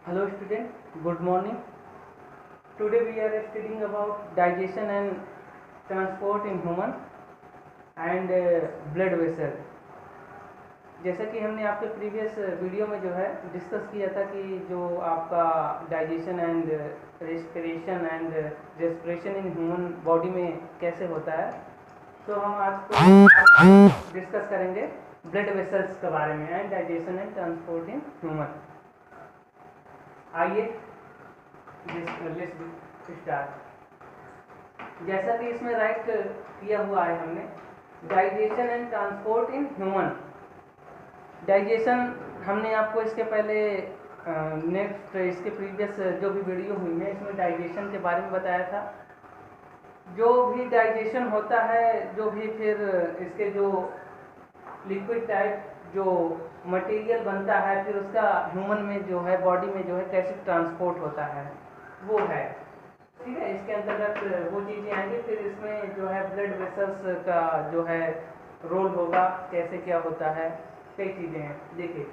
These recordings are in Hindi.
Hello student, good morning. Today we are studying about digestion and transport in human and blood vessel. जैसा कि हमने आपके प्रीवियस वीडियो में जो है डिस्कस किया था कि जो आपका digestion and respiration in human body में कैसे होता है, तो हम आज को डिस्कस करेंगे ब्लड वेसल्स के बारे में and digestion and transport in human. आइए लेट्स स्टार्ट। जैसा कि इसमें राइट किया हुआ है हमने, digestion and transport in human. Digestion हमने आपको इसके पहले नेक्स्ट इसके प्रीवियस जो भी वीडियो हुई है इसमें डाइजेशन के बारे में बताया था। जो भी डाइजेशन होता है, जो भी फिर इसके जो लिक्विड टाइप जो मटेरियल बनता है, फिर उसका ह्यूमन में जो है बॉडी में जो है कैसे ट्रांसपोर्ट होता है वो है, ठीक है। इसके अंतर्गत वो चीज़ें आएंगी। फिर इसमें जो है ब्लड वेसल्स का जो है रोल होगा, कैसे क्या होता है, कई चीज़ें हैं। देखिए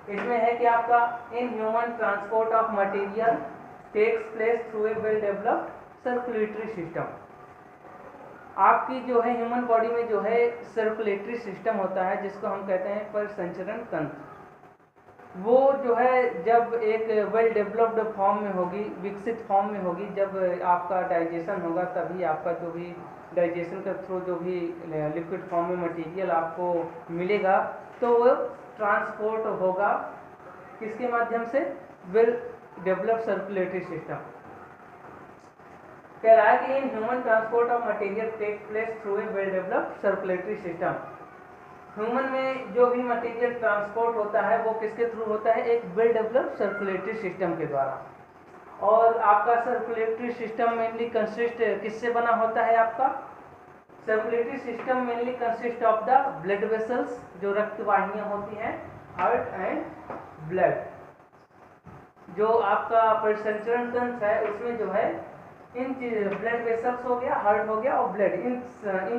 इसमें है कि आपका in human transport of material takes place through a well developed circulatory system. आपकी जो है ह्यूमन बॉडी में जो है सर्कुलेटरी सिस्टम होता है जिसको हम कहते हैं परिसंचरण तंत्र। वो जो है जब एक वेल डेवलप्ड फॉर्म में होगी, विकसित फॉर्म में होगी, जब आपका डाइजेशन होगा तभी आपका जो भी डाइजेशन के थ्रू जो भी लिक्विड फॉर्म में मटेरियल आपको मिलेगा तो वो ट्रांसपोर्ट होगा किसके माध्यम से, वेल डेवलप्ड सर्कुलेटरी सिस्टम। कह रहा है कि in human transport of material take place through a well developed circulatory system. Human में जो भी मटेरियल ट्रांसपोर्ट होता है वो किसके थ्रू होता है, एक वेल डेवलप्ड सर्कुलेटरी सिस्टम के द्वारा। और आपका सर्कुलेटरी सिस्टम मेनली कंसिस्ट किससे बना होता है, आपका circulatory system mainly consist of the blood vessels, जो रक्त वाहिनियां होती हैं, हार्ट एंड ब्लड। जो आपका परिसंचरण तंत्र है उसमें जो है इन ब्लड वेसल्स हो गया, हार्ट हो गया और ब्लड, इन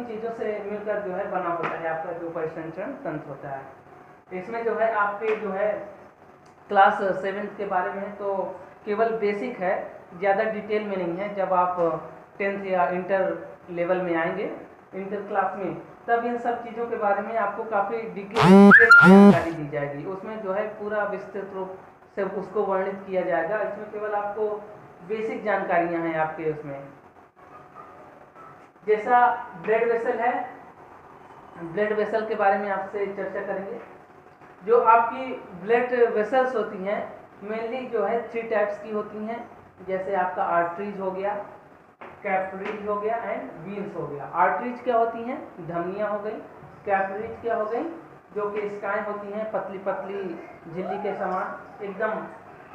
चीज़ों से मिलकर जो है बना होता है आपका जो परिसंचरण तंत्र होता है। इसमें जो है आपके जो है क्लास 7th के बारे में तो केवल बेसिक है, ज़्यादा डिटेल में नहीं है। जब आप 10th या इंटर लेवल में आएंगे, इंटर क्लास में, तब इन सब चीज़ों के बारे में आपको काफ़ी डिटेल जानकारी दी जाएगी। उसमें जो है पूरा विस्तृत रूप से उसको वर्णित किया जाएगा। इसमें केवल आपको बेसिक जानकारियां हैं आपके उसमें। जैसा ब्लड वेसल है, ब्लड वेसल के बारे में आपसे चर्चा करेंगे। जो आपकी ब्लड वेसल्स होती हैं मेनली जो है 3 टाइप्स की होती हैं। जैसे आपका आर्टरीज हो गया, कैपिलरीज हो गया एंड वीन्स हो गया। आर्टरीज क्या होती हैं, धमनियां हो गई। कैपिलरीज क्या हो गई, जो कि स्काएं होती हैं, पतली पतली झिल्ली के समान, एकदम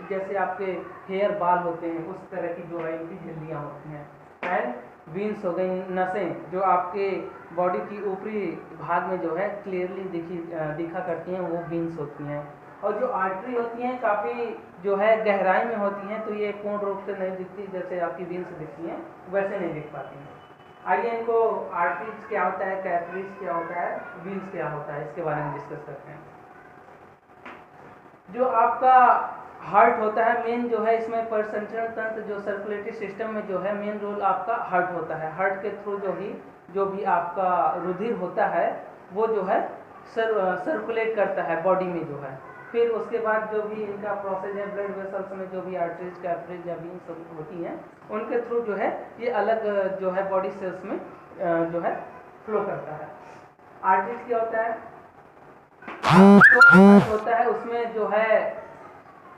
जैसे आपके हेयर बाल होते हैं उस तरह की जो है इनकी झिल्लियाँ होती हैं। एंड वीन्स हो गई, नसें जो आपके बॉडी की ऊपरी भाग में जो है क्लियरली दिखा करती हैं, वो वीन्स होती हैं। और जो आर्टरी होती हैं काफ़ी जो है गहराई में होती हैं, तो ये पूर्ण रूप से नहीं दिखती, जैसे आपकी वीन्स दिखती हैं वैसे नहीं दिख पाती हैं। आइए इनको आर्टरीज क्या होता है, कैपिलरीज क्या होता है, वीन्स क्या होता है, इसके बारे में डिस्कस करते हैं। जो आपका हार्ट होता है मेन जो है इसमें परिसंचरण तंत्र, जो सर्कुलेटरी सिस्टम में जो है मेन रोल आपका हार्ट होता है। हार्ट के थ्रू जो भी आपका रुधिर होता है वो जो है सर्कुलेट करता है बॉडी में जो है। फिर उसके बाद जो भी इनका प्रोसेस है ब्लड वेसल्स में, जो भी आर्टरीज, कैपिलरीज या वीन्स होती हैं उनके थ्रू जो है ये अलग जो है बॉडी सेल्स में जो है फ्लो करता है। आर्टरीज क्या होता है, तो होता है उसमें जो है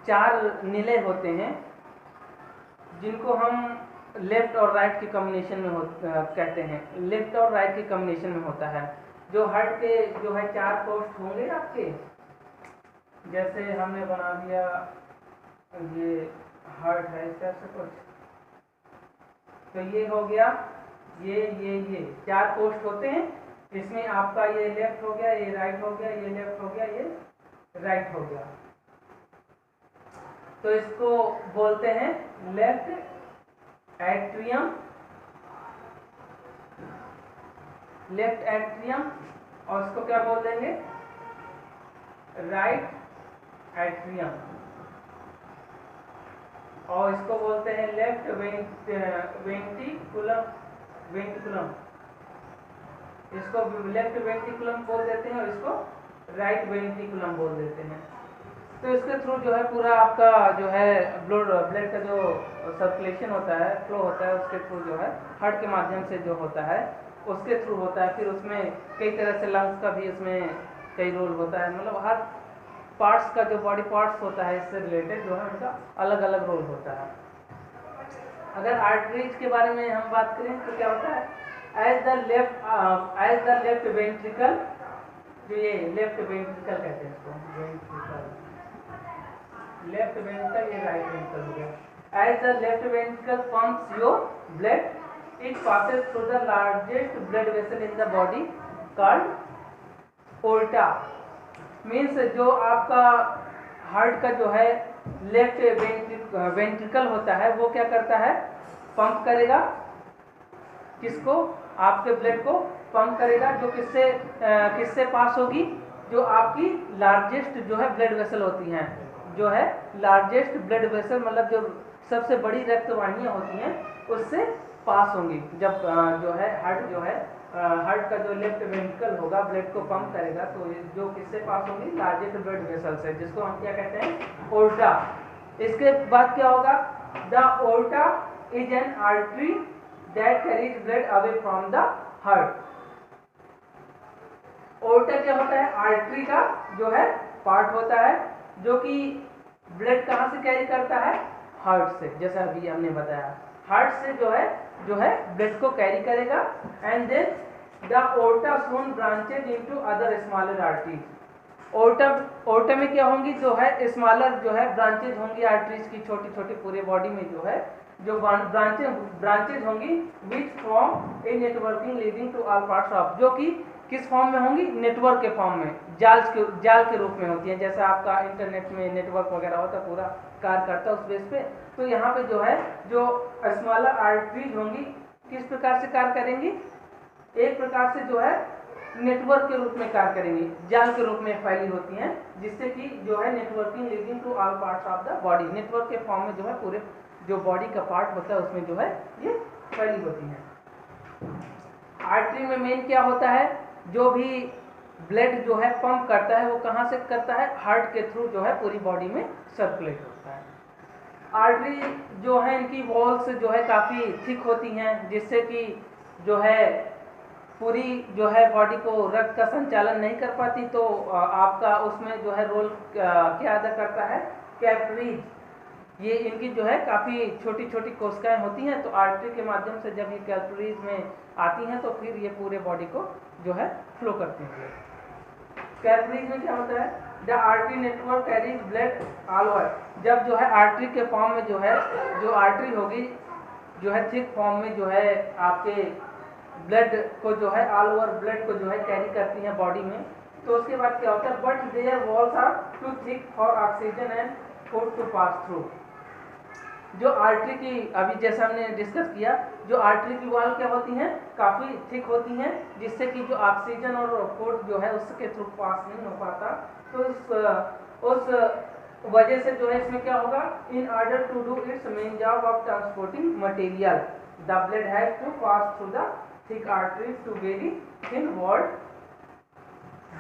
4 नीले होते हैं जिनको हम लेफ्ट और राइट के कॉम्बिनेशन में कहते हैं। लेफ्ट और राइट के कॉम्बिनेशन में होता है। जो हार्ट के जो है 4 कोष्ठ होंगे आपके, जैसे हमने बना दिया ये हार्ट है इस तरह से कुछ, तो ये हो गया, ये 4 कोष्ठ होते हैं। इसमें आपका ये लेफ्ट हो गया, ये राइट हो गया, ये लेफ्ट हो गया, ये राइट हो गया। तो इसको बोलते हैं लेफ्ट एट्रियम, और इसको क्या बोल देंगे, राइट एट्रियम। और इसको बोलते हैं लेफ्ट वेंट्रिकुलम, इसको लेफ्ट वेंट्रिकुलम बोल देते हैं और इसको राइट वेंट्रिकुलम बोल देते हैं। तो इसके थ्रू जो है पूरा आपका जो है ब्लड का जो सर्कुलेशन होता है, फ्लो होता है, उसके थ्रू जो है हार्ट के माध्यम से जो होता है उसके थ्रू होता है। फिर उसमें कई तरह से लंग्स का भी इसमें कई रोल होता है, मतलब हर पार्ट्स का जो बॉडी पार्ट्स होता है इससे रिलेटेड जो है उनका अलग अलग रोल होता है। अगर आर्टरीज के बारे में हम बात करें तो क्या होता है, एज द लेफ्ट वेंट्रिकल, जो ये लेफ्ट वेंट्रिकल कहते हैं इसको, लेफ्ट वेंट्रिकल, ये राइट वेंट्रिकल हो गया। As the left ventricle pumps your blood, it passes through the largest blood vessel in the body called aorta. Means जो आपका हार्ट का जो है लेफ्ट वेंट्रिकल होता है वो क्या करता है, पंप करेगा किसको, आपके ब्लड को पंप करेगा, जो किससे पास होगी, जो आपकी लार्जेस्ट जो है ब्लड वेसल होती हैं, जो है लार्जेस्ट ब्लड वेसल, मतलब जो सबसे बड़ी रक्तवाहिनियां होती हैं उससे पास होंगी। जब जो है हार्ट का जो लेफ्ट वेंट्रिकल होगा ब्लड को पंप करेगा तो जो किससे पास होंगी, लार्जेस्ट ब्लड वेसल से, जिसको हम क्या कहते हैं, ओर्टा। इसके बाद क्या होगा, the aorta is an artery that carries blood away from the heart. Aorta क्या होता है, आर्टरी का जो है पार्ट होता है जो कि ब्लड कहां से कैरी करता है, हार्ट से, जैसा अभी हमने बताया हार्ट से जो है ब्लड को कैरी करेगा। And then the aorta soon branches into other smaller arteries. Aorta में क्या होंगी, जो है स्मॉलर जो है ब्रांचेज होंगी आर्टरीज की, छोटी छोटी पूरे बॉडी में जो है जो ब्रांचेज होंगी which form a networking leading to all parts of, जो कि किस फॉर्म में होंगी, नेटवर्क के फॉर्म में, जाल के रूप में होती हैं। जैसा आपका इंटरनेट में नेटवर्क वगैरह होता है, पूरा कार्य करता है उस बेस पे, तो यहाँ पे जो है जो स्मॉलर आर्टरीज होंगी किस प्रकार से कार्य करेंगी, एक प्रकार से जो है नेटवर्क के रूप में कार्य करेंगी, जाल के रूप में फैली होती हैं, जिससे कि जो है networking leading to all parts of the body, network के फॉर्म में जो है पूरे जो बॉडी का पार्ट होता है उसमें जो है ये फैली होती हैं। आर्टरी में मेन क्या होता है, जो भी ब्लड जो है पंप करता है वो कहाँ से करता है, हार्ट के थ्रू जो है पूरी बॉडी में सर्कुलेट होता है। आर्टरी जो है इनकी वॉल्स जो है काफ़ी थिक होती हैं, जिससे कि जो है पूरी जो है बॉडी को रक्त का संचालन नहीं कर पाती, तो आपका उसमें जो है रोल क्या अदा करता है, कैपिलरीज, ये इनकी जो है काफ़ी छोटी छोटी कोशिकाएं होती हैं, तो आर्टरी के माध्यम से जब ये कैपिलरीज में आती हैं तो फिर ये पूरे बॉडी को जो है फ्लो करती हैं। कैपिलरीज में क्या होता है, the artery network carries blood all over, जब जो है आर्टरी के फॉर्म में जो है जो आर्टरी होगी जो है थिक फॉर्म में जो है आपके ब्लड को जो है ऑल ओवर ब्लड को जो है कैरी करती हैं बॉडी में, तो उसके बाद क्या होता है, but their walls are too thick for oxygen and food to pass through. जो आर्टरी की अभी जैसा हमने डिस्कस किया, जो आर्टरी की वॉल क्या होती हैं, काफ़ी थिक होती हैं, जिससे कि जो ऑक्सीजन और फूड जो है उसके थ्रू पास नहीं हो पाता, तो उस वजह से जो है इसमें क्या होगा, in order to do its main job of transporting material the blood has to pass through the thick artery to very thin walled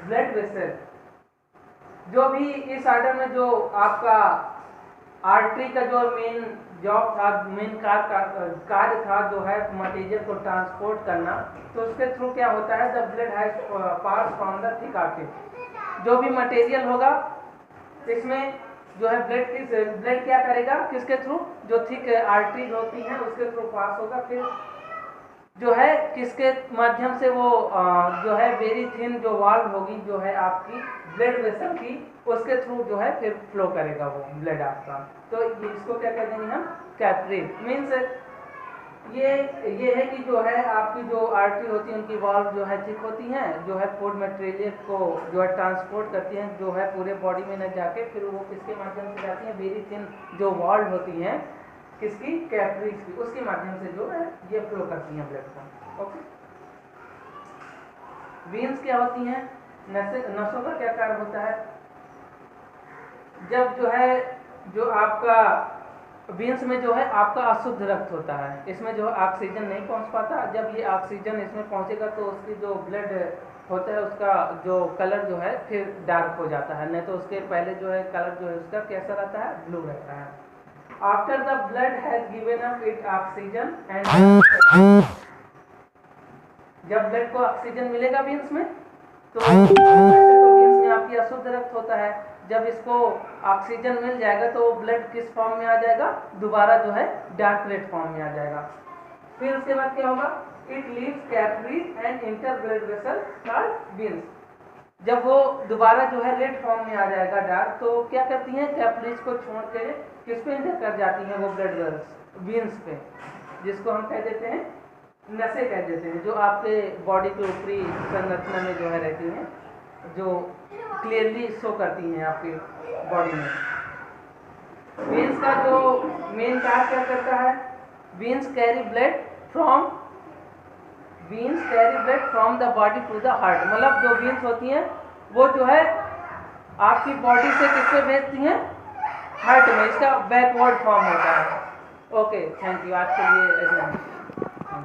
blood vessel. जो भी इस ऑर्डर में जो आपका आर्टरी का जो मेन जॉब था, मेन कार्य था जो है मटेरियल को ट्रांसपोर्ट करना, तो उसके थ्रू क्या होता है, the blood has pass from the thick artery. जो भी मटेरियल होगा इसमें जो है ब्लड क्या करेगा, किसके थ्रू, जो थिक आर्टरीज होती हैं उसके थ्रू पास होगा, फिर जो है किसके माध्यम से वो जो है वेरी थिन जो वॉल होगी जो है आपकी ब्लड वेसल की, उसके थ्रू जो है फिर फ्लो करेगा वो ब्लड आपका, तो इसको क्या कह देंगे हम, कैपिलरी। मीन्स ये है कि जो है आपकी जो आर्टरी होती है उनकी वॉल्व जो है थिक होती हैं, जो है फूड मटेरियल को जो है ट्रांसपोर्ट करती हैं, जो है पूरे बॉडी में न जाके फिर वो किसके माध्यम से जाती हैं, वेरी थिन जो वॉल्व होती हैं किसकी, कैपिलरीज की, उसके माध्यम से जो है ये फ्लो करती हैं ब्लड को। ओके, वेन्स क्या होती हैं, नसों का क्या कार्य होता है, जब जो है जो आपका वीन्स में जो है आपका अशुद्ध रक्त होता है, इसमें जो है ऑक्सीजन नहीं पहुंच पाता। जब ये ऑक्सीजन इसमें पहुंचेगा तो उसकी जो ब्लड होता है उसका जो कलर जो है फिर डार्क हो जाता है, नहीं तो उसके पहले जो है कलर जो है उसका कैसा रहता है, ब्लू रहता है। After the blood has given up it oxygen and जब ब्लड को ऑक्सीजन मिलेगा वीन्स में तो वीन्स में आपकी अशुद्ध रक्त होता है, जब इसको ऑक्सीजन मिल जाएगा तो ब्लड किस फॉर्म में आ जाएगा, दोबारा जो है डार्क रेड फॉर्म में आ जाएगा। फिर उसके बाद क्या होगा, it leaves capillaries and enter blood vessel called veins. जब वो दोबारा जो है रेड फॉर्म में आ जाएगा डार्क, तो क्या करती हैं, कैपिलरीज को छोड़ के किस पे इंटर कर जाती हैं वो ब्लड वेसल्स, वीन्स पे, जिसको हम कह देते हैं नसें कह देते हैं, जो आपके बॉडी के ऊपरी संरचना में जो है रहती हैं, जो क्लियरली शो करती हैं आपकी बॉडी में। वीन्स का जो मेन कार्य क्या करता है, veins carry blood from the body to the heart. मतलब जो वीन्स होती हैं वो जो है आपकी बॉडी से किससे भेजती हैं, हार्ट में, इसका बैकवर्ड फॉर्म होता है। ओके, थैंक यू, आज के लिए इतना ही।